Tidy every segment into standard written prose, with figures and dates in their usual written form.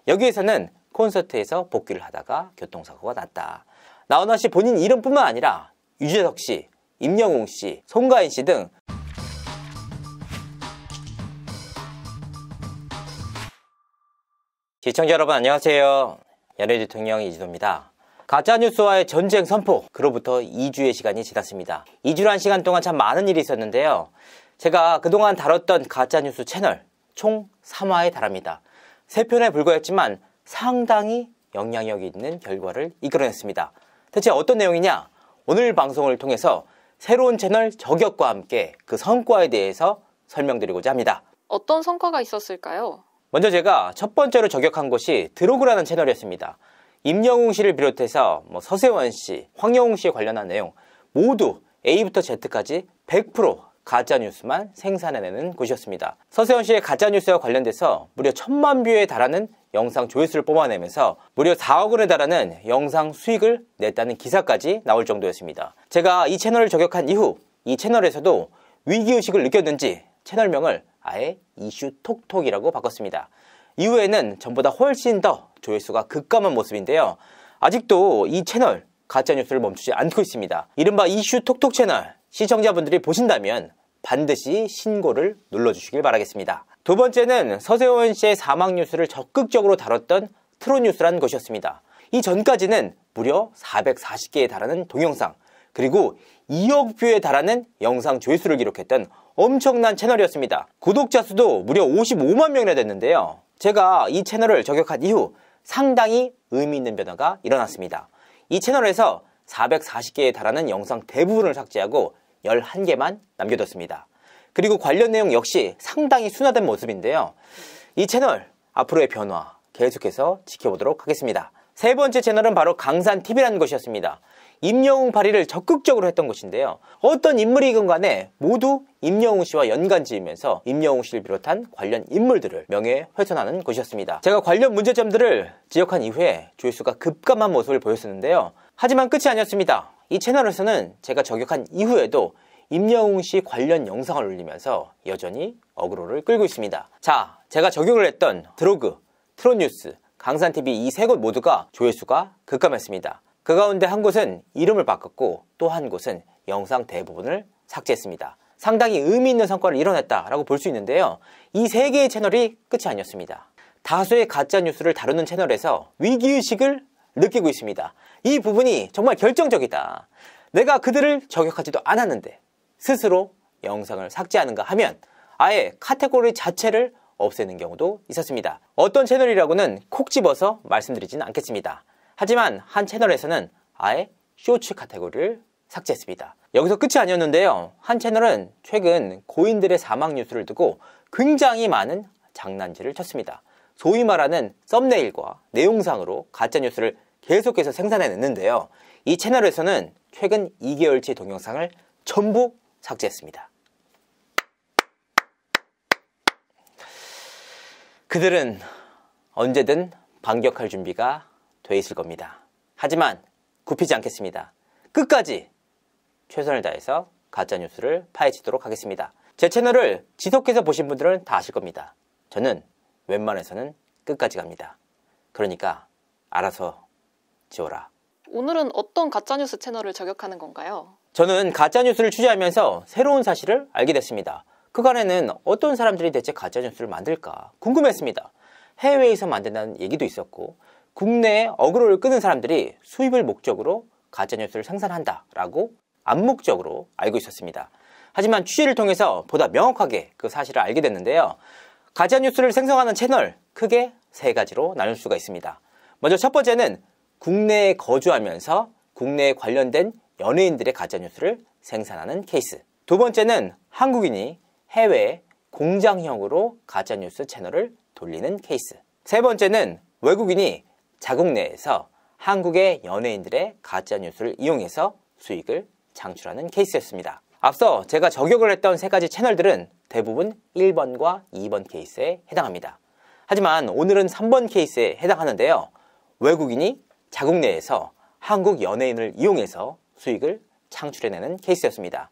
여기에서는 콘서트에서 복귀를 하다가 교통사고가 났다. 나훈아 씨 본인 이름뿐만 아니라 유재석 씨, 임영웅 씨, 송가인 씨 등 시청자 여러분 안녕하세요. 연예 대통령 이진호입니다. 가짜뉴스와의 전쟁 선포, 그로부터 2주의 시간이 지났습니다. 2주란 시간 동안 참 많은 일이 있었는데요. 제가 그동안 다뤘던 가짜뉴스 채널 총 3화에 달합니다. 3편에 불과했지만 상당히 영향력이 있는 결과를 이끌어냈습니다. 대체 어떤 내용이냐? 오늘 방송을 통해서 새로운 채널 저격과 함께 그 성과에 대해서 설명드리고자 합니다. 어떤 성과가 있었을까요? 먼저 제가 첫 번째로 저격한 곳이 드로그라는 채널이었습니다. 임영웅 씨를 비롯해서 서세원 씨, 황영웅 씨에 관련한 내용 모두 A부터 Z까지 100% 가짜뉴스만 생산해내는 곳이었습니다. 서세원 씨의 가짜뉴스와 관련돼서 무려 1000만 뷰에 달하는 영상 조회수를 뽑아내면서 무려 4억 원에 달하는 영상 수익을 냈다는 기사까지 나올 정도였습니다. 제가 이 채널을 저격한 이후 이 채널에서도 위기의식을 느꼈는지 채널명을 아예 이슈톡톡이라고 바꿨습니다. 이후에는 전보다 훨씬 더 조회수가 급감한 모습인데요. 아직도 이 채널 가짜뉴스를 멈추지 않고 있습니다. 이른바 이슈톡톡 채널 시청자분들이 보신다면 반드시 신고를 눌러주시길 바라겠습니다. 두 번째는 서세원 씨의 사망 뉴스를 적극적으로 다뤘던 트롯뉴스라는 것이었습니다. 이전까지는 무려 440개에 달하는 동영상 그리고 2억 뷰에 달하는 영상 조회수를 기록했던 엄청난 채널이었습니다. 구독자 수도 무려 55만 명이나 됐는데요. 제가 이 채널을 저격한 이후 상당히 의미 있는 변화가 일어났습니다. 이 채널에서 440개에 달하는 영상 대부분을 삭제하고 11개만 남겨뒀습니다. 그리고 관련 내용 역시 상당히 순화된 모습인데요. 이 채널 앞으로의 변화 계속해서 지켜보도록 하겠습니다. 세 번째 채널은 바로 강산TV라는 것이었습니다. 임영웅 발의를 적극적으로 했던 곳인데요. 어떤 인물이건 간에 모두 임영웅 씨와 연관 지으면서 임영웅 씨를 비롯한 관련 인물들을 명예훼손하는 곳이었습니다. 제가 관련 문제점들을 지적한 이후에 조회수가 급감한 모습을 보였었는데요. 하지만 끝이 아니었습니다. 이 채널에서는 제가 저격한 이후에도 임영웅 씨 관련 영상을 올리면서 여전히 어그로를 끌고 있습니다. 자, 제가 저격을 했던 드로그, 트롯뉴스, 강산TV 이 세 곳 모두가 조회수가 급감했습니다. 그 가운데 한 곳은 이름을 바꿨고 또 한 곳은 영상 대부분을 삭제했습니다. 상당히 의미 있는 성과를 이뤄냈다라고 볼 수 있는데요. 이 세 개의 채널이 끝이 아니었습니다. 다수의 가짜뉴스를 다루는 채널에서 위기의식을 느끼고 있습니다. 이 부분이 정말 결정적이다. 내가 그들을 저격하지도 않았는데 스스로 영상을 삭제하는가 하면 아예 카테고리 자체를 없애는 경우도 있었습니다. 어떤 채널이라고는 콕 집어서 말씀드리지는 않겠습니다. 하지만 한 채널에서는 아예 쇼츠 카테고리를 삭제했습니다. 여기서 끝이 아니었는데요. 한 채널은 최근 고인들의 사망 뉴스를 두고 굉장히 많은 장난질을 쳤습니다. 소위 말하는 썸네일과 내용상으로 가짜뉴스를 계속해서 생산해냈는데요. 이 채널에서는 최근 2개월치 동영상을 전부 삭제했습니다. 그들은 언제든 반격할 준비가 돼 있을 겁니다. 하지만 굽히지 않겠습니다. 끝까지 최선을 다해서 가짜뉴스를 파헤치도록 하겠습니다. 제 채널을 지속해서 보신 분들은 다 아실 겁니다. 저는 웬만해서는 끝까지 갑니다. 그러니까 알아서 지워라. 오늘은 어떤 가짜뉴스 채널을 저격하는 건가요? 저는 가짜뉴스를 취재하면서 새로운 사실을 알게 됐습니다. 그간에는 어떤 사람들이 대체 가짜뉴스를 만들까 궁금했습니다. 해외에서 만든다는 얘기도 있었고 국내에 어그로를 끄는 사람들이 수입을 목적으로 가짜뉴스를 생산한다라고 암묵적으로 알고 있었습니다. 하지만 취재를 통해서 보다 명확하게 그 사실을 알게 됐는데요. 가짜뉴스를 생성하는 채널 크게 3가지로 나눌 수가 있습니다. 먼저 첫 번째는 국내에 거주하면서 국내에 관련된 연예인들의 가짜뉴스를 생산하는 케이스. 두 번째는 한국인이 해외에 공장형으로 가짜뉴스 채널을 돌리는 케이스. 세 번째는 외국인이 자국 내에서 한국의 연예인들의 가짜뉴스를 이용해서 수익을 창출하는 케이스였습니다. 앞서 제가 저격을 했던 3가지 채널들은 대부분 1번과 2번 케이스에 해당합니다. 하지만 오늘은 3번 케이스에 해당하는데요. 외국인이 자국 내에서 한국 연예인을 이용해서 수익을 창출해내는 케이스였습니다.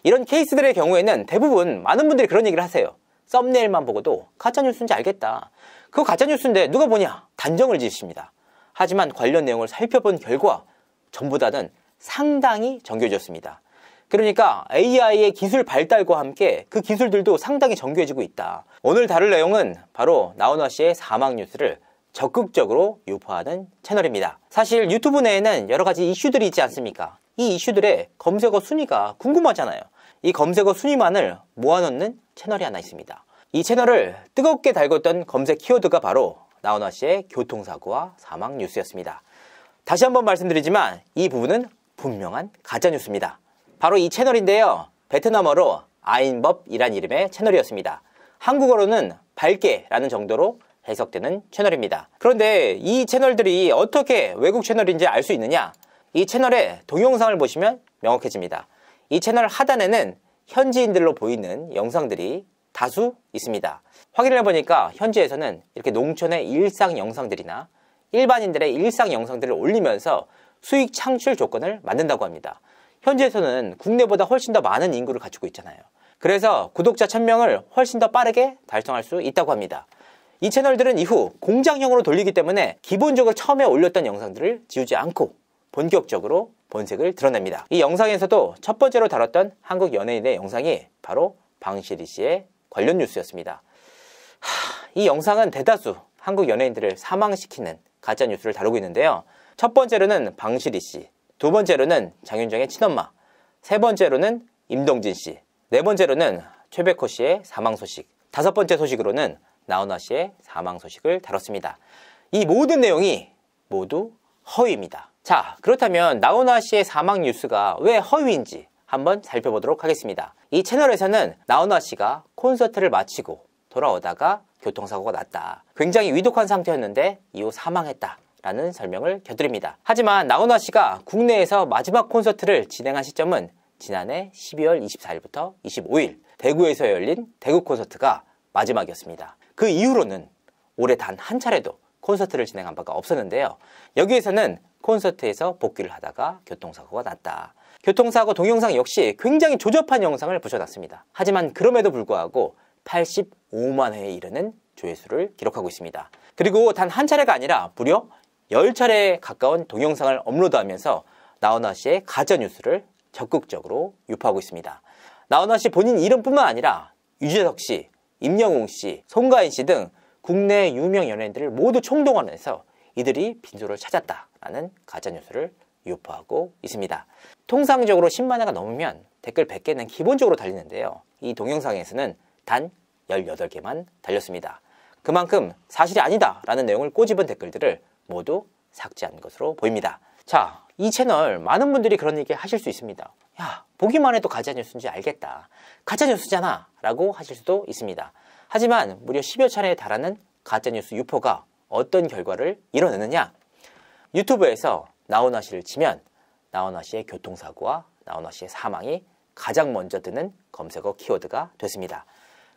이런 케이스들의 경우에는 대부분 많은 분들이 그런 얘기를 하세요. 썸네일만 보고도 가짜뉴스인지 알겠다. 그거 가짜뉴스인데 누가 보냐? 단정을 지으십니다. 하지만 관련 내용을 살펴본 결과 전보다는 상당히 정교해졌습니다. 그러니까 AI의 기술 발달과 함께 그 기술들도 상당히 정교해지고 있다. 오늘 다룰 내용은 바로 나훈아 씨의 사망 뉴스를 적극적으로 유포하는 채널입니다. 사실 유튜브 내에는 여러 가지 이슈들이 있지 않습니까? 이 이슈들의 검색어 순위가 궁금하잖아요. 이 검색어 순위만을 모아놓는 채널이 하나 있습니다. 이 채널을 뜨겁게 달궜던 검색 키워드가 바로 나훈아 씨의 교통사고와 사망 뉴스였습니다. 다시 한번 말씀드리지만 이 부분은 분명한 가짜뉴스입니다. 바로 이 채널인데요. 베트남어로 아인법이란 이름의 채널이었습니다. 한국어로는 밝게라는 정도로 해석되는 채널입니다. 그런데 이 채널들이 어떻게 외국 채널인지 알 수 있느냐? 이 채널의 동영상을 보시면 명확해집니다. 이 채널 하단에는 현지인들로 보이는 영상들이 다수 있습니다. 확인을 해보니까 현지에서는 이렇게 농촌의 일상 영상들이나 일반인들의 일상 영상들을 올리면서 수익 창출 조건을 만든다고 합니다. 현지에서는 국내보다 훨씬 더 많은 인구를 갖추고 있잖아요. 그래서 구독자 1000명을 훨씬 더 빠르게 달성할 수 있다고 합니다. 이 채널들은 이후 공장형으로 돌리기 때문에 기본적으로 처음에 올렸던 영상들을 지우지 않고 본격적으로 본색을 드러냅니다. 이 영상에서도 첫 번째로 다뤘던 한국 연예인의 영상이 바로 방시리 씨의 관련 뉴스였습니다. 이 영상은 대다수 한국 연예인들을 사망시키는 가짜 뉴스를 다루고 있는데요. 첫 번째로는 방시리 씨, 두 번째로는 장윤정의 친엄마, 세 번째로는 임동진 씨, 네 번째로는 최백호 씨의 사망 소식, 다섯 번째 소식으로는 나훈아 씨의 사망 소식을 다뤘습니다. 이 모든 내용이 모두 허위입니다. 자, 그렇다면 나훈아 씨의 사망 뉴스가 왜 허위인지 한번 살펴보도록 하겠습니다. 이 채널에서는 나훈아 씨가 콘서트를 마치고 돌아오다가 교통사고가 났다. 굉장히 위독한 상태였는데 이후 사망했다. 라는 설명을 곁들입니다. 하지만 나훈아 씨가 국내에서 마지막 콘서트를 진행한 시점은 지난해 12월 24일부터 25일 대구에서 열린 대구 콘서트가 마지막이었습니다. 그 이후로는 올해 단 한 차례도 콘서트를 진행한 바가 없었는데요. 여기에서는 콘서트에서 복귀를 하다가 교통사고가 났다. 교통사고 동영상 역시 굉장히 조잡한 영상을 붙여놨습니다. 하지만 그럼에도 불구하고 85만 회에 이르는 조회수를 기록하고 있습니다. 그리고 단 한 차례가 아니라 무려 10차례에 가까운 동영상을 업로드하면서 나훈아 씨의 가짜뉴스를 적극적으로 유포하고 있습니다. 나훈아 씨 본인 이름뿐만 아니라 유재석 씨, 임영웅 씨, 송가인 씨 등 국내 유명 연예인들을 모두 총동원해서 이들이 빈소를 찾았다라는 가짜뉴스를 유포하고 있습니다. 통상적으로 10만 회가 넘으면 댓글 100개는 기본적으로 달리는데요. 이 동영상에서는 단 18개만 달렸습니다. 그만큼 사실이 아니다라는 내용을 꼬집은 댓글들을 모두 삭제한 것으로 보입니다. 자, 이 채널 많은 분들이 그런 얘기 하실 수 있습니다. 야, 보기만 해도 가짜뉴스인지 알겠다. 가짜뉴스잖아 라고 하실 수도 있습니다. 하지만 무려 10여 차례에 달하는 가짜뉴스 유포가 어떤 결과를 이뤄내느냐? 유튜브에서 나훈아 씨를 치면 나훈아 씨의 교통사고와 나훈아 씨의 사망이 가장 먼저 뜨는 검색어 키워드가 됐습니다.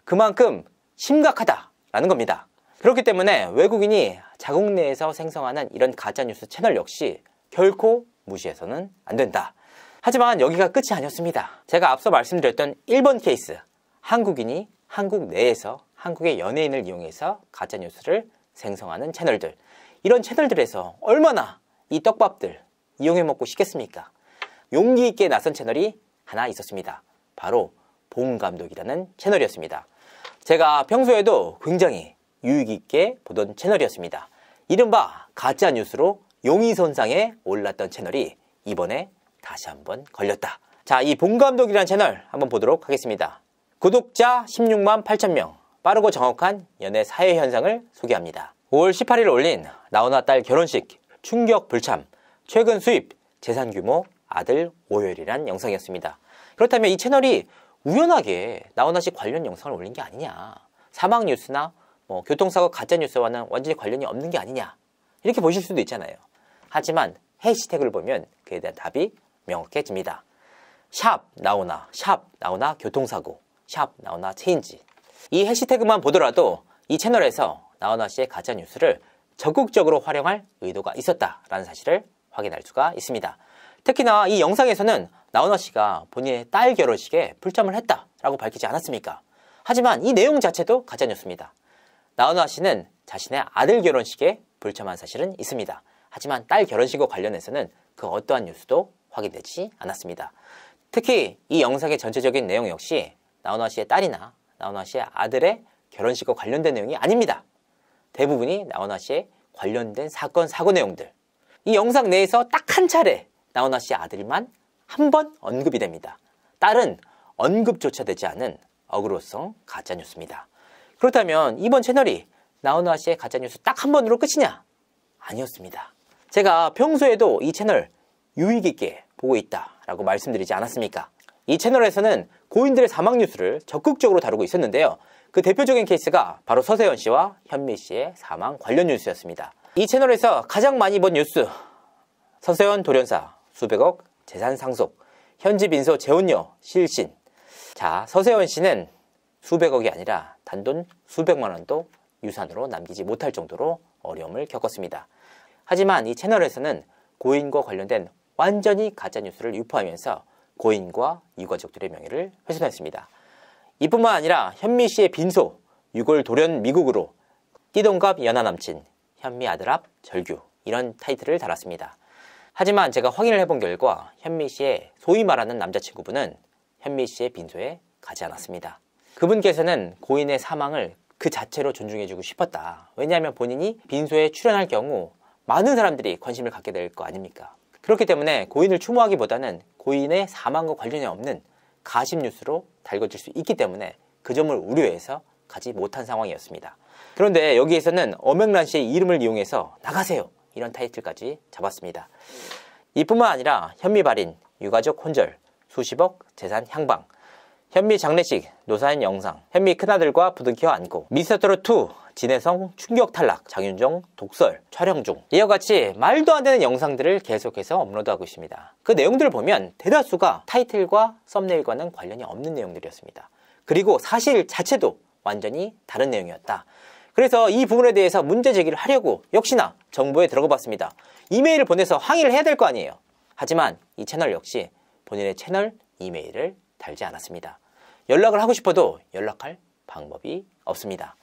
그만큼 심각하다라는 겁니다. 그렇기 때문에 외국인이 자국 내에서 생성하는 이런 가짜뉴스 채널 역시 결코 무시해서는 안 된다. 하지만 여기가 끝이 아니었습니다. 제가 앞서 말씀드렸던 1번 케이스, 한국인이 한국 내에서 한국의 연예인을 이용해서 가짜뉴스를 생성하는 채널들, 이런 채널들에서 얼마나 이 떡밥들 이용해 먹고 싶겠습니까? 용기 있게 나선 채널이 하나 있었습니다. 바로 봉감독이라는 채널이었습니다. 제가 평소에도 굉장히 유익 있게 보던 채널이었습니다. 이른바 가짜뉴스로 용의선상에 올랐던 채널이 이번에 다시 한번 걸렸다. 자, 이 봉감독이라는 채널 한번 보도록 하겠습니다. 구독자 16만 8천명, 빠르고 정확한 연애 사회 현상을 소개합니다. 5월 18일 올린 나훈아 딸 결혼식, 충격 불참, 최근 수입, 재산 규모, 아들 오열이란 영상이었습니다. 그렇다면 이 채널이 우연하게 나훈아 씨 관련 영상을 올린 게 아니냐, 사망 뉴스나 교통사고 가짜뉴스와는 완전히 관련이 없는 게 아니냐, 이렇게 보실 수도 있잖아요. 하지만 해시태그를 보면 그에 대한 답이 명확해집니다. 샵 나훈아, 샵 나훈아 교통사고, 샵 나훈아 체인지. 이 해시태그만 보더라도 이 채널에서 나훈아 씨의 가짜뉴스를 적극적으로 활용할 의도가 있었다라는 사실을 확인할 수가 있습니다. 특히나 이 영상에서는 나훈아 씨가 본인의 딸 결혼식에 불참을 했다라고 밝히지 않았습니까? 하지만 이 내용 자체도 가짜뉴스입니다. 나훈아 씨는 자신의 아들 결혼식에 불참한 사실은 있습니다. 하지만 딸 결혼식과 관련해서는 그 어떠한 뉴스도 확인되지 않았습니다. 특히 이 영상의 전체적인 내용 역시 나훈아 씨의 딸이나 나훈아 씨의 아들의 결혼식과 관련된 내용이 아닙니다. 대부분이 나훈아 씨의 관련된 사건, 사고 내용들. 이 영상 내에서 딱 한 차례 나훈아 씨의 아들만 한 번 언급이 됩니다. 딸은 언급조차 되지 않은 어그로성 가짜뉴스입니다. 그렇다면 이번 채널이 나훈아 씨의 가짜뉴스 딱 한 번으로 끝이냐? 아니었습니다. 제가 평소에도 이 채널 유익 있게 보고 있다라고 말씀드리지 않았습니까? 이 채널에서는 고인들의 사망 뉴스를 적극적으로 다루고 있었는데요. 그 대표적인 케이스가 바로 서세원 씨와 현미 씨의 사망 관련 뉴스였습니다. 이 채널에서 가장 많이 본 뉴스, 서세원 돌연사 수백억 재산 상속, 현지 빈소 재혼녀 실신. 자, 서세원 씨는 수백억이 아니라 단돈 수백만 원도 유산으로 남기지 못할 정도로 어려움을 겪었습니다. 하지만 이 채널에서는 고인과 관련된 완전히 가짜뉴스를 유포하면서 고인과 유가족들의 명예를 훼손했습니다. 이뿐만 아니라 현미 씨의 빈소, 유골 돌연 미국으로, 띠동갑 연하 남친, 현미 아들 앞 절규, 이런 타이틀을 달았습니다. 하지만 제가 확인을 해본 결과 현미 씨의 소위 말하는 남자친구분은 현미 씨의 빈소에 가지 않았습니다. 그분께서는 고인의 사망을 그 자체로 존중해주고 싶었다. 왜냐하면 본인이 빈소에 출연할 경우 많은 사람들이 관심을 갖게 될 거 아닙니까? 그렇기 때문에 고인을 추모하기보다는 고인의 사망과 관련이 없는 가십 뉴스로 달궈질 수 있기 때문에 그 점을 우려해서 가지 못한 상황이었습니다. 그런데 여기에서는 엄앵란 씨의 이름을 이용해서 나가세요! 이런 타이틀까지 잡았습니다. 이뿐만 아니라 현미 발인, 유가족 혼절, 수십억 재산 향방, 현미 장례식, 노사연 영상, 현미 큰아들과 부둥켜 안고, 미스터트롯2, 진혜성 충격 탈락, 장윤정 독설, 촬영 중, 이와 같이 말도 안 되는 영상들을 계속해서 업로드하고 있습니다. 그 내용들을 보면 대다수가 타이틀과 썸네일과는 관련이 없는 내용들이었습니다. 그리고 사실 자체도 완전히 다른 내용이었다. 그래서 이 부분에 대해서 문제 제기를 하려고 역시나 정보에 들어가 봤습니다. 이메일을 보내서 항의를 해야 될 거 아니에요. 하지만 이 채널 역시 본인의 채널 이메일을 달지 않았습니다. 연락을 하고 싶어도 연락할 방법이 없습니다.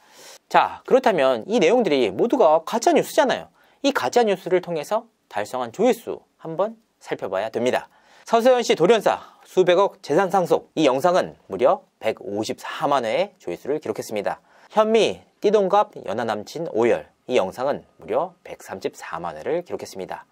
자, 그렇다면 이 내용들이 모두가 가짜뉴스잖아요. 이 가짜뉴스를 통해서 달성한 조회수 한번 살펴봐야 됩니다. 서세원 씨 돌연사 수백억 재산 상속, 이 영상은 무려 154만 회의 조회수를 기록했습니다. 현미 띠동갑 연하 남친 오열, 이 영상은 무려 134만 회를 기록했습니다.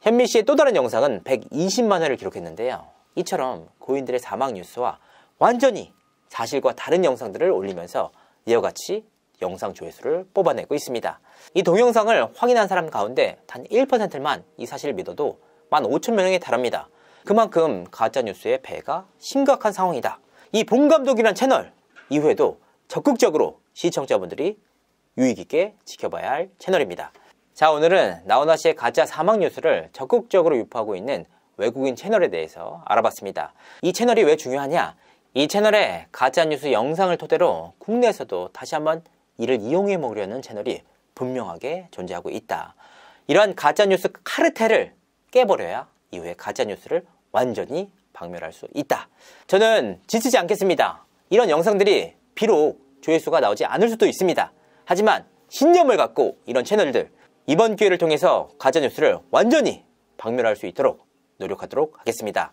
현미 씨의 또 다른 영상은 120만 회를 기록했는데요. 이처럼 고인들의 사망 뉴스와 완전히 사실과 다른 영상들을 올리면서 이와 같이 영상 조회수를 뽑아내고 있습니다. 이 동영상을 확인한 사람 가운데 단 1%만 이 사실을 믿어도 15,000명에 달합니다. 그만큼 가짜뉴스의 폐해가 심각한 상황이다. 이 봉감독이란 채널 이후에도 적극적으로 시청자분들이 유익있게 지켜봐야 할 채널입니다. 자, 오늘은 나훈아 씨의 가짜 사망 뉴스를 적극적으로 유포하고 있는 외국인 채널에 대해서 알아봤습니다. 이 채널이 왜 중요하냐? 이 채널에 가짜뉴스 영상을 토대로 국내에서도 다시 한번 이를 이용해 먹으려는 채널이 분명하게 존재하고 있다. 이러한 가짜뉴스 카르텔을 깨버려야 이후에 가짜뉴스를 완전히 박멸할 수 있다. 저는 지치지 않겠습니다. 이런 영상들이 비록 조회수가 나오지 않을 수도 있습니다. 하지만 신념을 갖고 이런 채널들, 이번 기회를 통해서 가짜뉴스를 완전히 박멸할 수 있도록 노력하도록 하겠습니다.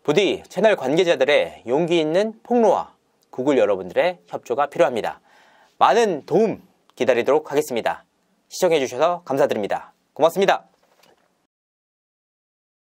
부디 채널 관계자들의 용기 있는 폭로와 구글 여러분들의 협조가 필요합니다. 많은 도움 기다리도록 하겠습니다. 시청해주셔서 감사드립니다. 고맙습니다.